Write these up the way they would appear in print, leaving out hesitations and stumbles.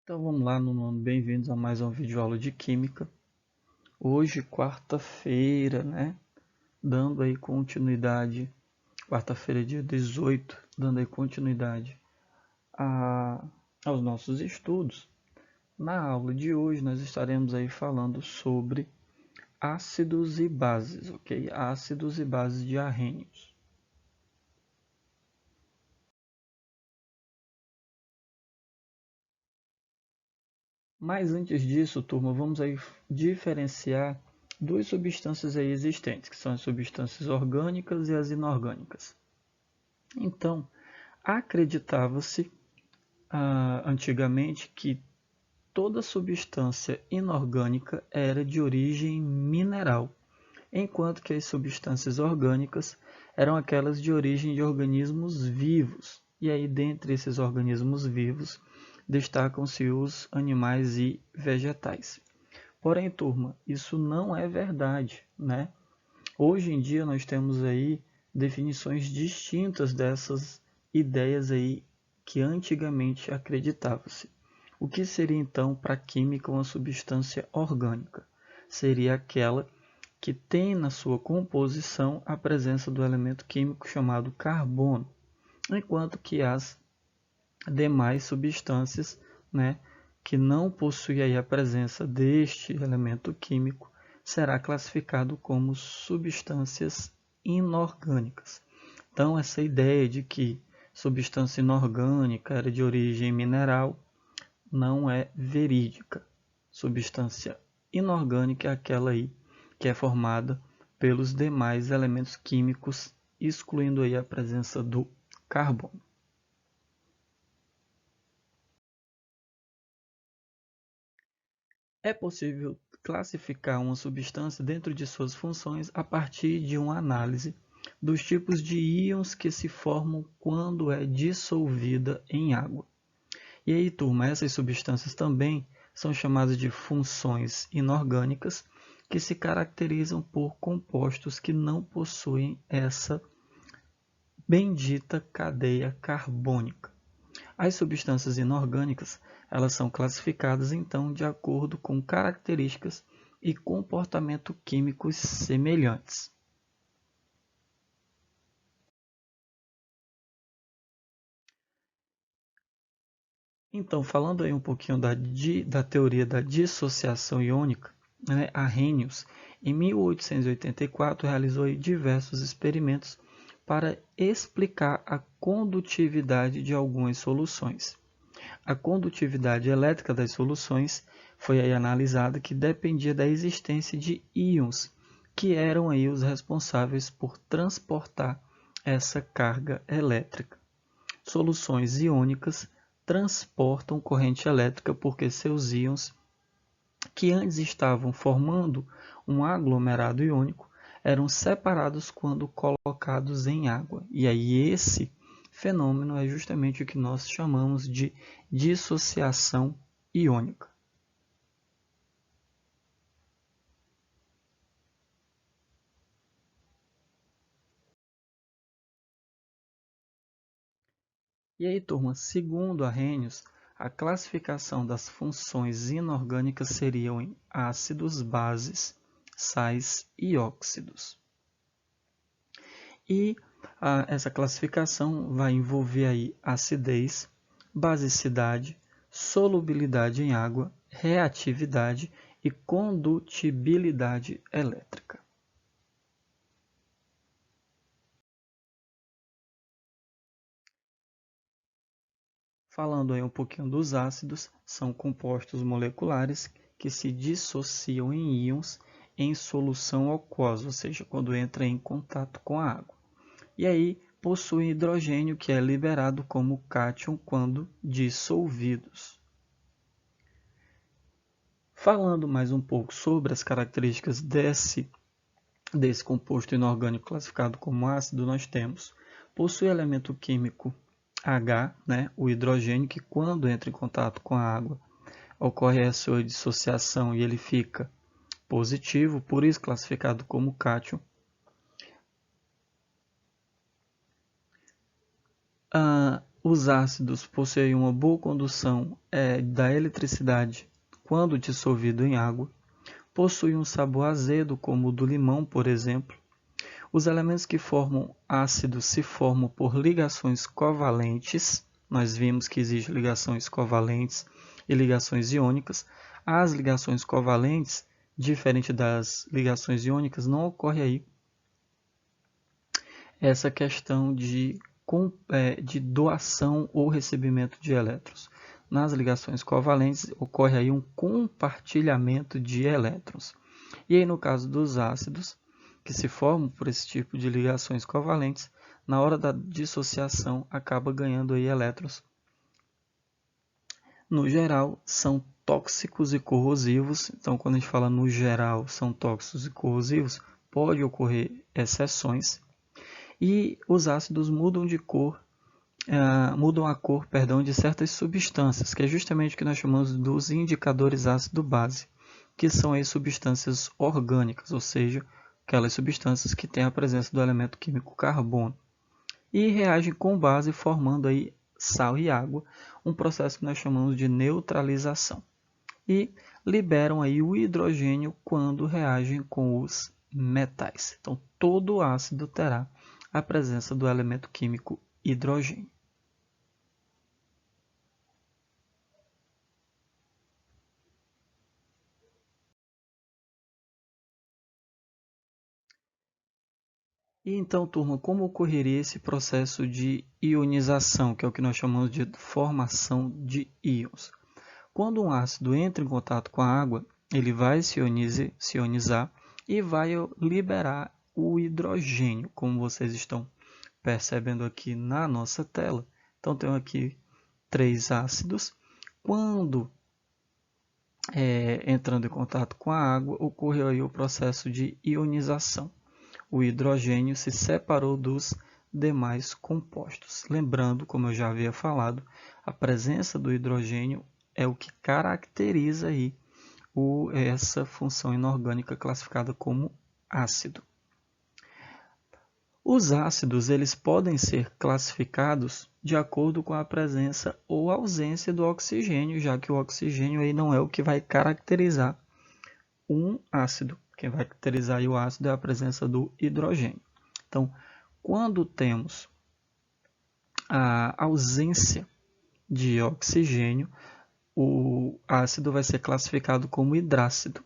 Então vamos lá, nono, bem-vindos a mais uma videoaula de Química. Hoje, quarta-feira, né? Dando aí continuidade, quarta-feira, dia 18, dando aí continuidade aos nossos estudos. Na aula de hoje, nós estaremos aí falando sobre ácidos e bases, ok? Ácidos e bases de arrênios. Mas antes disso, turma, vamos aí diferenciar duas substâncias aí existentes, que são as substâncias orgânicas e as inorgânicas. Então, acreditava-se antigamente que toda substância inorgânica era de origem mineral, enquanto que as substâncias orgânicas eram aquelas de origem de organismos vivos. E aí, dentre esses organismos vivos, destacam-se os animais e vegetais. Porém, turma, isso não é verdade, né? Hoje em dia nós temos aí definições distintas dessas ideias aí que antigamente acreditava-se. O que seria então para a química uma substância orgânica? Seria aquela que tem na sua composição a presença do elemento químico chamado carbono, enquanto que as demais substâncias, né, que não possuem aí a presença deste elemento químico, será classificado como substâncias inorgânicas. Então, essa ideia de que substância inorgânica era de origem mineral não é verídica. Substância inorgânica é aquela aí que é formada pelos demais elementos químicos, excluindo aí a presença do carbono. É possível classificar uma substância dentro de suas funções a partir de uma análise dos tipos de íons que se formam quando é dissolvida em água. E aí, turma, essas substâncias também são chamadas de funções inorgânicas, que se caracterizam por compostos que não possuem essa bendita cadeia carbônica. As substâncias inorgânicas, elas são classificadas então de acordo com características e comportamento químicos semelhantes. Então, falando aí um pouquinho da teoria da dissociação iônica, né, Arrhenius, em 1884, realizou aí diversos experimentos para explicar a condutividade de algumas soluções. A condutividade elétrica das soluções foi aí analisada, que dependia da existência de íons, que eram aí os responsáveis por transportar essa carga elétrica. Soluções iônicas transportam corrente elétrica porque seus íons, que antes estavam formando um aglomerado iônico, eram separados quando colocados em água. E aí esse fenômeno é justamente o que nós chamamos de dissociação iônica. E aí, turma, segundo Arrhenius, a classificação das funções inorgânicas seriam em ácidos, bases, sais e óxidos. E essa classificação vai envolver aí acidez, basicidade, solubilidade em água, reatividade e condutibilidade elétrica. Falando aí um pouquinho dos ácidos, são compostos moleculares que se dissociam em íons em solução aquosa, ou seja, quando entra em contato com a água. E aí possuem hidrogênio, que é liberado como cátion quando dissolvidos. Falando mais um pouco sobre as características desse composto inorgânico classificado como ácido, nós temos: possui elemento químico H, né, o hidrogênio, que quando entra em contato com a água ocorre a sua dissociação e ele fica positivo, por isso classificado como cátion. Os ácidos possuem uma boa condução da eletricidade quando dissolvido em água. Possuem um sabor azedo, como o do limão, por exemplo. Os elementos que formam ácidos se formam por ligações covalentes. Nós vimos que existem ligações covalentes e ligações iônicas. As ligações covalentes, diferente das ligações iônicas, não ocorre aí essa questão de doação ou recebimento de elétrons. Nas ligações covalentes, ocorre aí um compartilhamento de elétrons. E aí, no caso dos ácidos, que se formam por esse tipo de ligações covalentes, na hora da dissociação, acaba ganhando aí elétrons. No geral, são tóxicos e corrosivos. Então, quando a gente fala no geral, são tóxicos e corrosivos, pode ocorrer exceções. E os ácidos mudam de cor, mudam a cor, de certas substâncias, que é justamente o que nós chamamos dos indicadores ácido-base, que são as substâncias orgânicas, ou seja, aquelas substâncias que têm a presença do elemento químico carbono, e reagem com base formando aí sal e água, um processo que nós chamamos de neutralização, e liberam aí o hidrogênio quando reagem com os metais. Então, todo ácido terá a presença do elemento químico hidrogênio. E então, turma, como ocorreria esse processo de ionização, que é o que nós chamamos de formação de íons? Quando um ácido entra em contato com a água, ele vai se ionizar e vai liberar o hidrogênio, como vocês estão percebendo aqui na nossa tela. Então, tenho aqui 3 ácidos. Quando entrando em contato com a água, ocorreu aí o processo de ionização. O hidrogênio se separou dos demais compostos. Lembrando, como eu já havia falado, a presença do hidrogênio é o que caracteriza aí essa função inorgânica classificada como ácido. Os ácidos eles podem ser classificados de acordo com a presença ou ausência do oxigênio, já que o oxigênio aí não é o que vai caracterizar um ácido. Quem vai caracterizar o ácido é a presença do hidrogênio. Então, quando temos a ausência de oxigênio, o ácido vai ser classificado como hidrácido.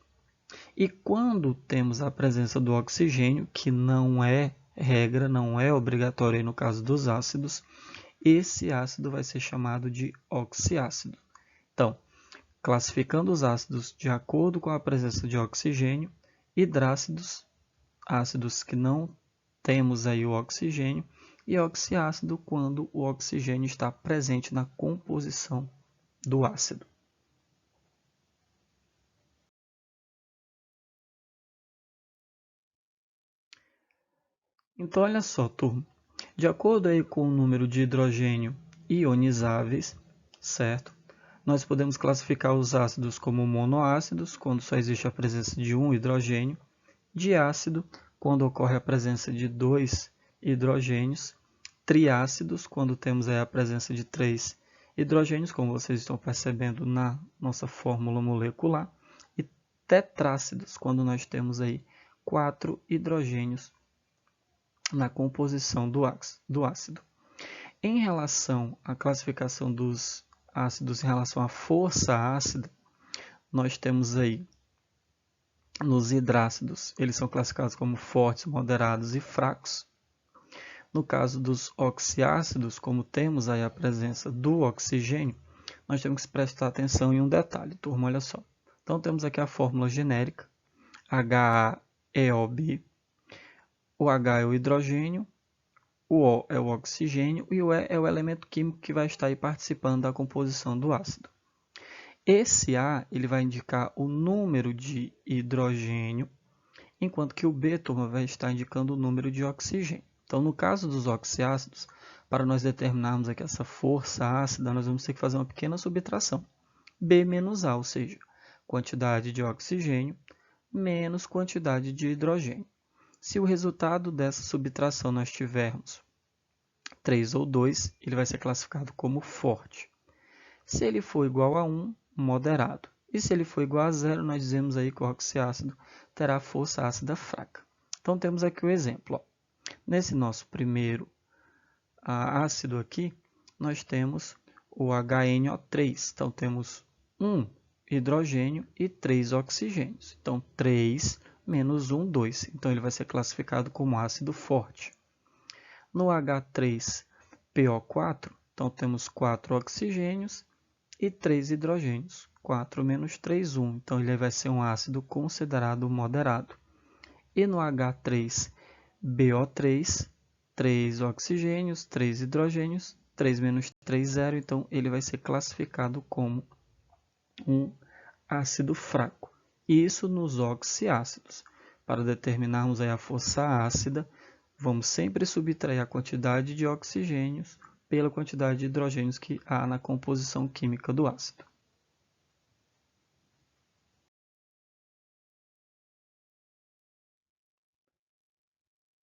E quando temos a presença do oxigênio, que não é regra, não é obrigatório no caso dos ácidos, esse ácido vai ser chamado de oxiácido. Então, classificando os ácidos de acordo com a presença de oxigênio, hidrácidos, ácidos que não temos aí o oxigênio, e oxiácido quando o oxigênio está presente na composição do ácido. Então, olha só, turma. De acordo aí com o número de hidrogênio ionizáveis, certo? Nós podemos classificar os ácidos como monoácidos, quando só existe a presença de um hidrogênio, diácido, quando ocorre a presença de 2 hidrogênios, triácidos, quando temos aí a presença de 3 hidrogênios, como vocês estão percebendo na nossa fórmula molecular, e tetrácidos, quando nós temos aí 4 hidrogênios na composição do ácido. Em relação à classificação dos ácidos em relação à força ácida, nós temos aí nos hidrácidos, eles são classificados como fortes, moderados e fracos. No caso dos oxiácidos, como temos aí a presença do oxigênio, nós temos que prestar atenção em um detalhe, turma, olha só. Então, temos aqui a fórmula genérica, HAEOB, o H é o hidrogênio, o O é o oxigênio e o E é o elemento químico que vai estar aí participando da composição do ácido. Esse A ele vai indicar o número de hidrogênio, enquanto que o B, turma, vai estar indicando o número de oxigênio. Então, no caso dos oxiácidos, para nós determinarmos aqui essa força ácida, nós vamos ter que fazer uma pequena subtração. B menos A, ou seja, quantidade de oxigênio menos quantidade de hidrogênio. Se o resultado dessa subtração nós tivermos 3 ou 2, ele vai ser classificado como forte. Se ele for igual a 1, moderado. E se ele for igual a 0, nós dizemos aí que o oxiácido terá força ácida fraca. Então, temos aqui o exemplo. Ó. Nesse nosso primeiro ácido aqui, nós temos o HNO3. Então, temos 1 hidrogênio e 3 oxigênios. Então, 3 menos 1, 2. Então, ele vai ser classificado como ácido forte. No H3PO4, então, temos 4 oxigênios e 3 hidrogênios. 4 menos 3, 1. Então, ele vai ser um ácido considerado moderado. E no H3BO3, 3 oxigênios, 3 hidrogênios, 3 menos 3, 0. Então, ele vai ser classificado como um ácido fraco. Isso nos oxiácidos. Para determinarmos aí a força ácida, vamos sempre subtrair a quantidade de oxigênios pela quantidade de hidrogênios que há na composição química do ácido.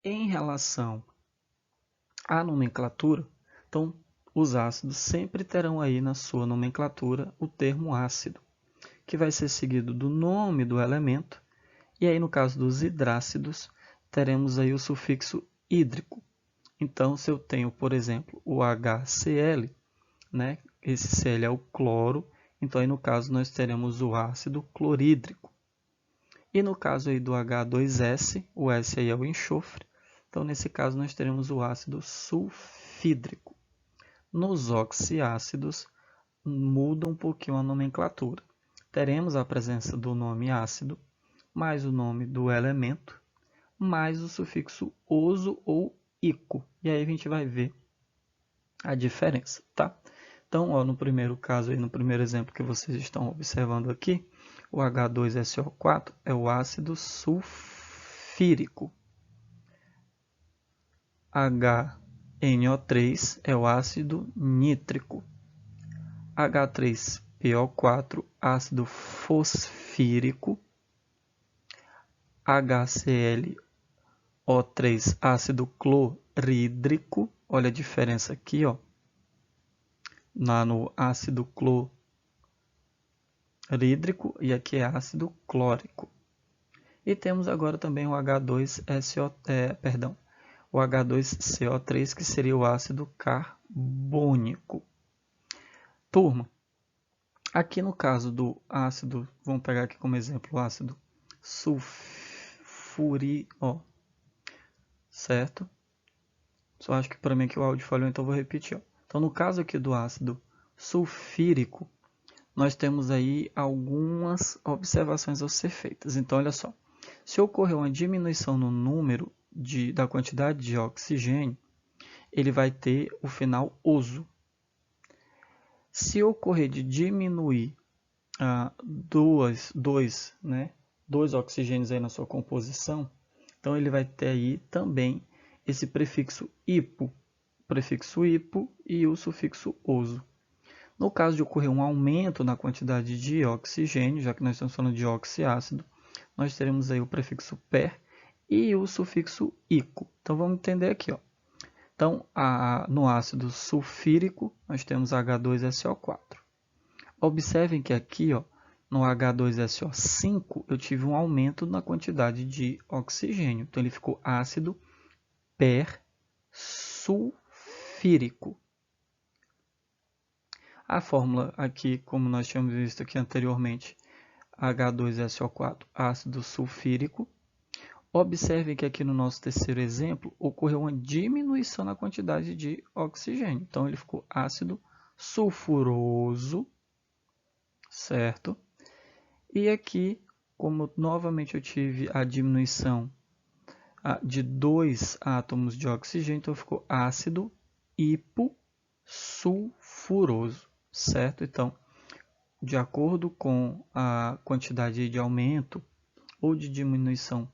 Em relação à nomenclatura, então, os ácidos sempre terão aí na sua nomenclatura o termo ácido, que vai ser seguido do nome do elemento, e aí no caso dos hidrácidos, teremos aí o sufixo hídrico. Então, se eu tenho, por exemplo, o HCl, né, esse Cl é o cloro, então aí no caso nós teremos o ácido clorídrico. E no caso aí do H2S, o S aí é o enxofre, então nesse caso nós teremos o ácido sulfídrico. Nos oxiácidos, muda um pouquinho a nomenclatura. Teremos a presença do nome ácido, mais o nome do elemento, mais o sufixo oso ou ico. E aí a gente vai ver a diferença, tá? Então, ó, no primeiro caso, aí, no primeiro exemplo que vocês estão observando aqui, o H2SO4 é o ácido sulfírico. HNO3 é o ácido nítrico. H3PO4, ácido fosfírico. HClO3, ácido clorídrico. Olha a diferença aqui, ó. No ácido clorídrico e aqui é ácido clórico. E temos agora também o o H2CO3, que seria o ácido carbônico. Turma, aqui no caso do ácido, vamos pegar aqui como exemplo o ácido sulfúrico, certo? Só acho que para mim aqui o áudio falhou, então vou repetir. Ó. Então, no caso aqui do ácido sulfírico, nós temos aí algumas observações a ser feitas. Então, olha só. Se ocorrer uma diminuição no número da quantidade de oxigênio, ele vai ter o final oso. Se ocorrer de diminuir dois oxigênios aí na sua composição, então ele vai ter aí também esse prefixo hipo e o sufixo oso. No caso de ocorrer um aumento na quantidade de oxigênio, já que nós estamos falando de oxiácido, nós teremos aí o prefixo per e o sufixo ico. Então vamos entender aqui, ó. Então, no ácido sulfírico, nós temos H2SO4. Observem que aqui, ó, no H2SO5, eu tive um aumento na quantidade de oxigênio. Então, ele ficou ácido persulfírico. A fórmula aqui, como nós tínhamos visto aqui anteriormente, H2SO4, ácido sulfírico. Observem que aqui no nosso terceiro exemplo, ocorreu uma diminuição na quantidade de oxigênio. Então, ele ficou ácido sulfuroso, certo? E aqui, como novamente eu tive a diminuição de 2 átomos de oxigênio, então ficou ácido hipossulfuroso, certo? Então, de acordo com a quantidade de aumento ou de diminuição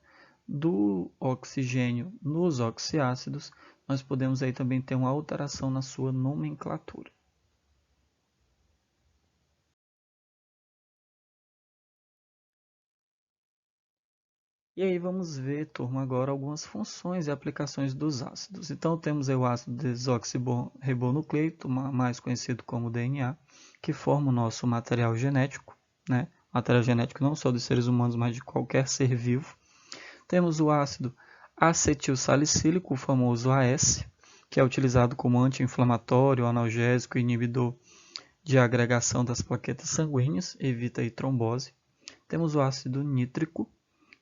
do oxigênio nos oxiácidos, nós podemos aí também ter uma alteração na sua nomenclatura. E aí vamos ver, turma, agora algumas funções e aplicações dos ácidos. Então temos aí o ácido desoxirribonucleico, mais conhecido como DNA, que forma o nosso material genético, né? Material genético não só dos seres humanos, mas de qualquer ser vivo. Temos o ácido acetilsalicílico, o famoso AS, que é utilizado como anti-inflamatório, analgésico e inibidor de agregação das plaquetas sanguíneas, evita aí trombose. Temos o ácido nítrico,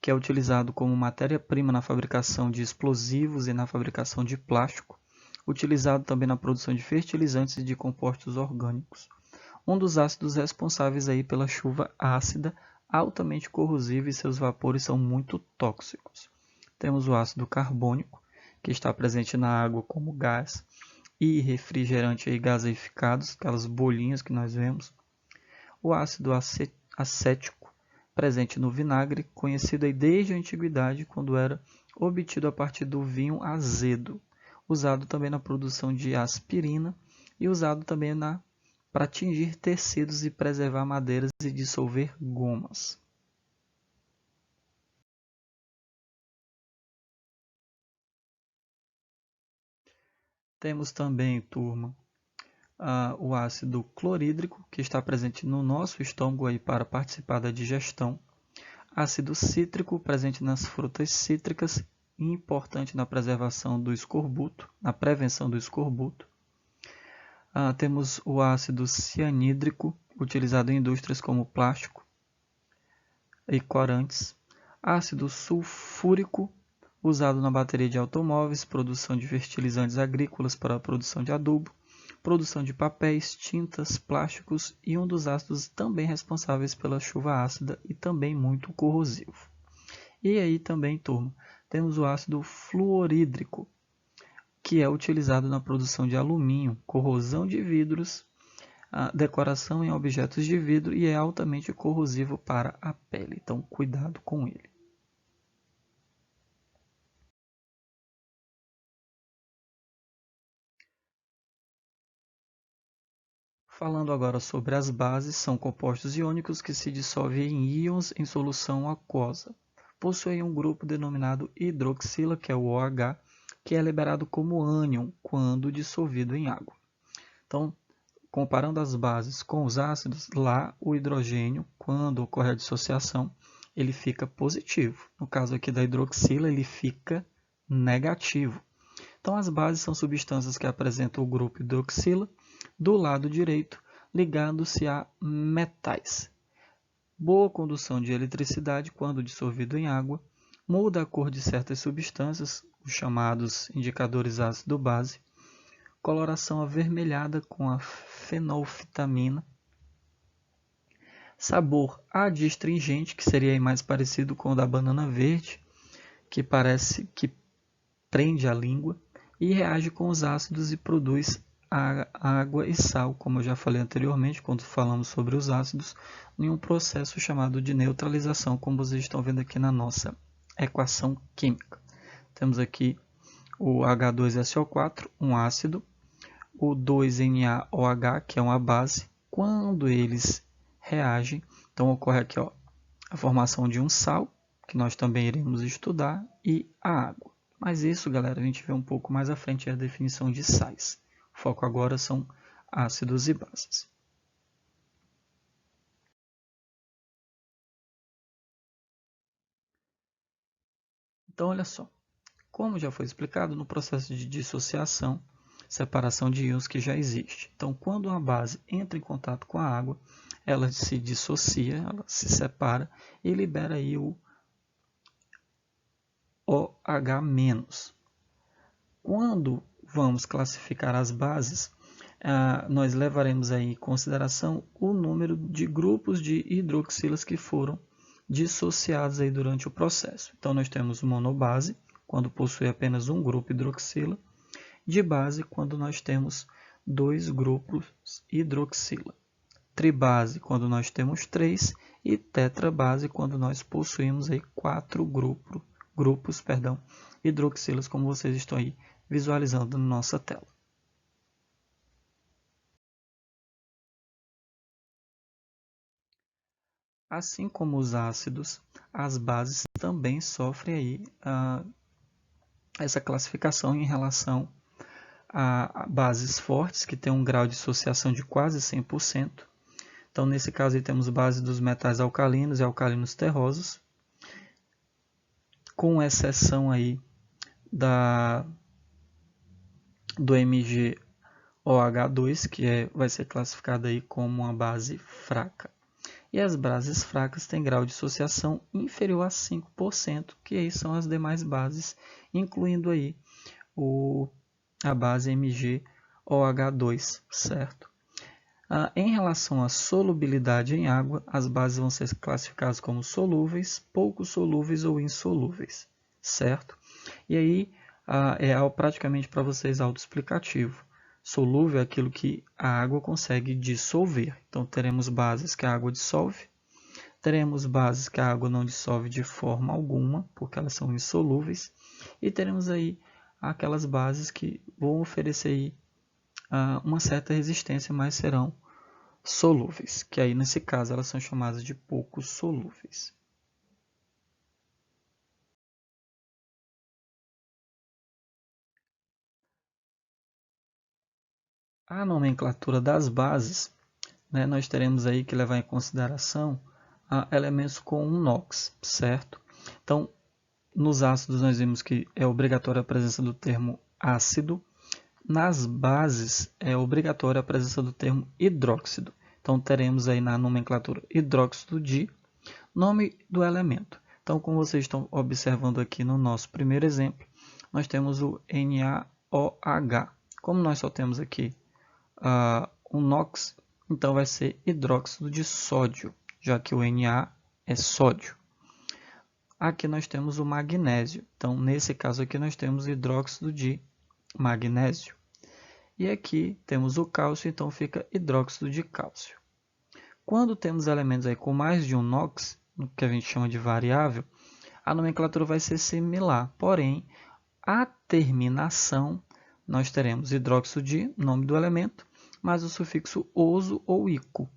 que é utilizado como matéria-prima na fabricação de explosivos e na fabricação de plástico, utilizado também na produção de fertilizantes e de compostos orgânicos. Um dos ácidos responsáveis aí pela chuva ácida, altamente corrosiva e seus vapores são muito tóxicos. Temos o ácido carbônico, que está presente na água como gás e refrigerante aí gaseificados, aquelas bolinhas que nós vemos. O ácido acético, presente no vinagre, conhecido aí desde a antiguidade, quando era obtido a partir do vinho azedo, usado também na produção de aspirina e usado também para tingir tecidos e preservar madeiras e dissolver gomas. Temos também, turma, o ácido clorídrico, que está presente no nosso estômago aí para participar da digestão. Ácido cítrico, presente nas frutas cítricas, importante na preservação do escorbuto, na prevenção do escorbuto. Temos o ácido cianídrico, utilizado em indústrias como plástico e corantes. Ácido sulfúrico, usado na bateria de automóveis, produção de fertilizantes agrícolas para a produção de adubo, produção de papéis, tintas, plásticos e um dos ácidos também responsáveis pela chuva ácida e também muito corrosivo. E aí também, turma, temos o ácido fluorídrico, que é utilizado na produção de alumínio, corrosão de vidros, decoração em objetos de vidro e é altamente corrosivo para a pele. Então, cuidado com ele. Falando agora sobre as bases, são compostos iônicos que se dissolvem em íons em solução aquosa. Possuem um grupo denominado hidroxila, que é o OH, que é liberado como ânion quando dissolvido em água. Então, comparando as bases com os ácidos, lá o hidrogênio, quando ocorre a dissociação, ele fica positivo. No caso aqui da hidroxila, ele fica negativo. Então, as bases são substâncias que apresentam o grupo hidroxila do lado direito, ligando-se a metais. Boa condução de eletricidade quando dissolvido em água, muda a cor de certas substâncias, os chamados indicadores ácido-base, coloração avermelhada com a fenolfitamina, sabor adstringente, que seria mais parecido com o da banana verde, que parece que prende a língua, e reage com os ácidos e produz água e sal, como eu já falei anteriormente, quando falamos sobre os ácidos, em um processo chamado de neutralização, como vocês estão vendo aqui na nossa equação química. Temos aqui o H2SO4, um ácido, o 2NaOH, que é uma base. Quando eles reagem, então ocorre aqui a formação de um sal, que nós também iremos estudar, e a água. Mas isso, galera, a gente vê um pouco mais à frente a definição de sais. O foco agora são ácidos e bases. Então, olha só. Como já foi explicado, no processo de dissociação, separação de íons que já existe. Então, quando uma base entra em contato com a água, ela se dissocia, ela se separa e libera aí o OH-. Quando vamos classificar as bases, nós levaremos aí em consideração o número de grupos de hidroxilas que foram dissociados aí durante o processo. Então, nós temos monobase, quando possui apenas um grupo hidroxila, de base, quando nós temos dois grupos hidroxila, tribase, quando nós temos três, e tetrabase, quando nós possuímos aí quatro grupos hidroxilas, como vocês estão aí visualizando na nossa tela. Assim como os ácidos, as bases também sofrem aí essa classificação em relação a bases fortes, que têm um grau de dissociação de quase 100%. Então, nesse caso, aí, temos base dos metais alcalinos e alcalinos terrosos, com exceção aí do MgOH2, que vai ser classificado aí como uma base fraca. E as bases fracas têm grau de dissociação inferior a 5%, que aí são as demais bases, incluindo aí a base MgOH2, certo? Em relação à solubilidade em água, as bases vão ser classificadas como solúveis, pouco solúveis ou insolúveis, certo? E aí praticamente para vocês autoexplicativo. Solúvel é aquilo que a água consegue dissolver. Então teremos bases que a água dissolve, teremos bases que a água não dissolve de forma alguma, porque elas são insolúveis, e teremos aí aquelas bases que vão oferecer aí, uma certa resistência, mas serão solúveis, que aí nesse caso elas são chamadas de pouco solúveis. A nomenclatura das bases, né, nós teremos aí que levar em consideração elementos com um NOx, certo? Então, nos ácidos nós vimos que é obrigatória a presença do termo ácido. Nas bases é obrigatória a presença do termo hidróxido. Então, teremos aí na nomenclatura hidróxido de nome do elemento. Então, como vocês estão observando aqui no nosso primeiro exemplo, nós temos o NaOH. Como nós só temos aqui o NOx, então vai ser hidróxido de sódio, já que o Na é sódio. Aqui nós temos o magnésio. Então, nesse caso aqui, nós temos hidróxido de magnésio. E aqui temos o cálcio, então fica hidróxido de cálcio. Quando temos elementos aí com mais de um NOx, que a gente chama de variável, a nomenclatura vai ser similar. Porém, a terminação, nós teremos hidróxido de, nome do elemento, mais o sufixo oso ou ico.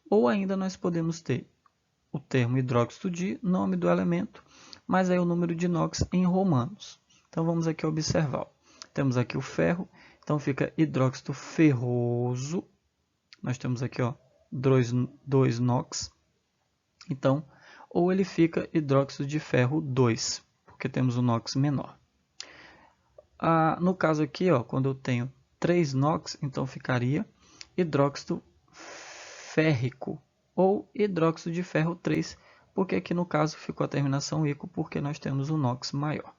Ou ainda nós podemos ter o termo hidróxido de, nome do elemento, mas aí o número de NOx em romanos. Então vamos aqui observar. Temos aqui o ferro, então fica hidróxido ferroso. Nós temos aqui 2 NOx. Então, ou ele fica hidróxido de ferro 2, porque temos o NOx menor. No caso aqui, quando eu tenho 3 NOx, então ficaria hidróxido férrico ou hidróxido de ferro 3, porque aqui no caso ficou a terminação ico, porque nós temos um NOx maior.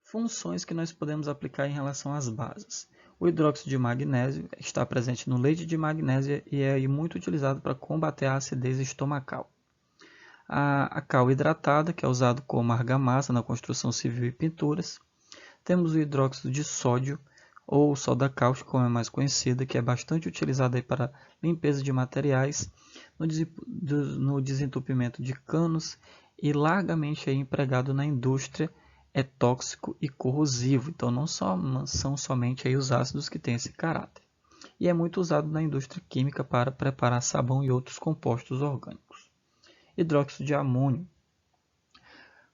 Funções que nós podemos aplicar em relação às bases. O hidróxido de magnésio está presente no leite de magnésia e é muito utilizado para combater a acidez estomacal. A cal hidratada, que é usado como argamassa na construção civil e pinturas. Temos o hidróxido de sódio, ou soda cáustica, como é mais conhecida, que é bastante utilizada aí para limpeza de materiais, no desentupimento de canos e largamente aí empregado na indústria. É tóxico e corrosivo, então não são somente aí os ácidos que têm esse caráter. E é muito usado na indústria química para preparar sabão e outros compostos orgânicos. Hidróxido de amônio,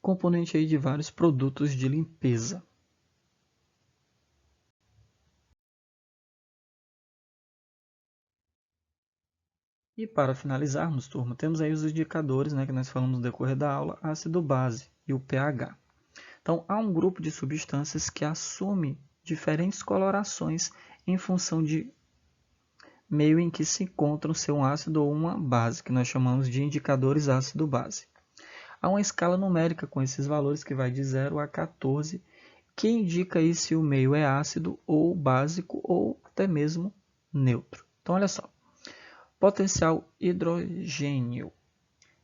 componente aí de vários produtos de limpeza. E para finalizarmos, turma, temos aí os indicadores, né, que nós falamos no decorrer da aula, ácido-base e o pH. Então, há um grupo de substâncias que assume diferentes colorações em função de meio em que se encontra o seu ácido ou uma base, que nós chamamos de indicadores ácido-base. Há uma escala numérica com esses valores que vai de 0 a 14, que indica aí se o meio é ácido ou básico ou até mesmo neutro. Então, olha só. Potencial hidrogênio.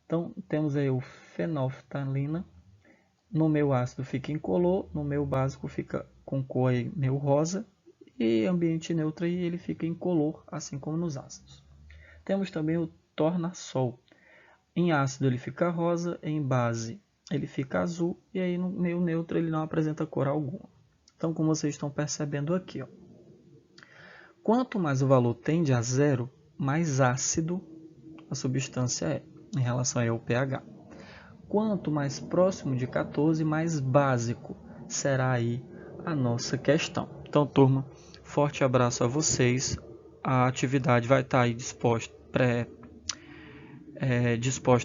Então, temos aí o fenolftalina. No meio ácido fica incolor, no meio básico fica com cor aí meio rosa e ambiente neutro aí ele fica incolor, assim como nos ácidos. Temos também o tornassol. Em ácido ele fica rosa, em base ele fica azul e aí no meio neutro ele não apresenta cor alguma. Então, como vocês estão percebendo aqui, ó, quanto mais o valor tende a zero, mais ácido a substância é, em relação ao pH. Quanto mais próximo de 14, mais básico será aí a nossa questão. Então, turma, forte abraço a vocês. A atividade vai estar aí disposta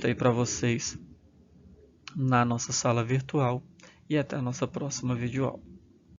aí para vocês na nossa sala virtual e até a nossa próxima videoaula.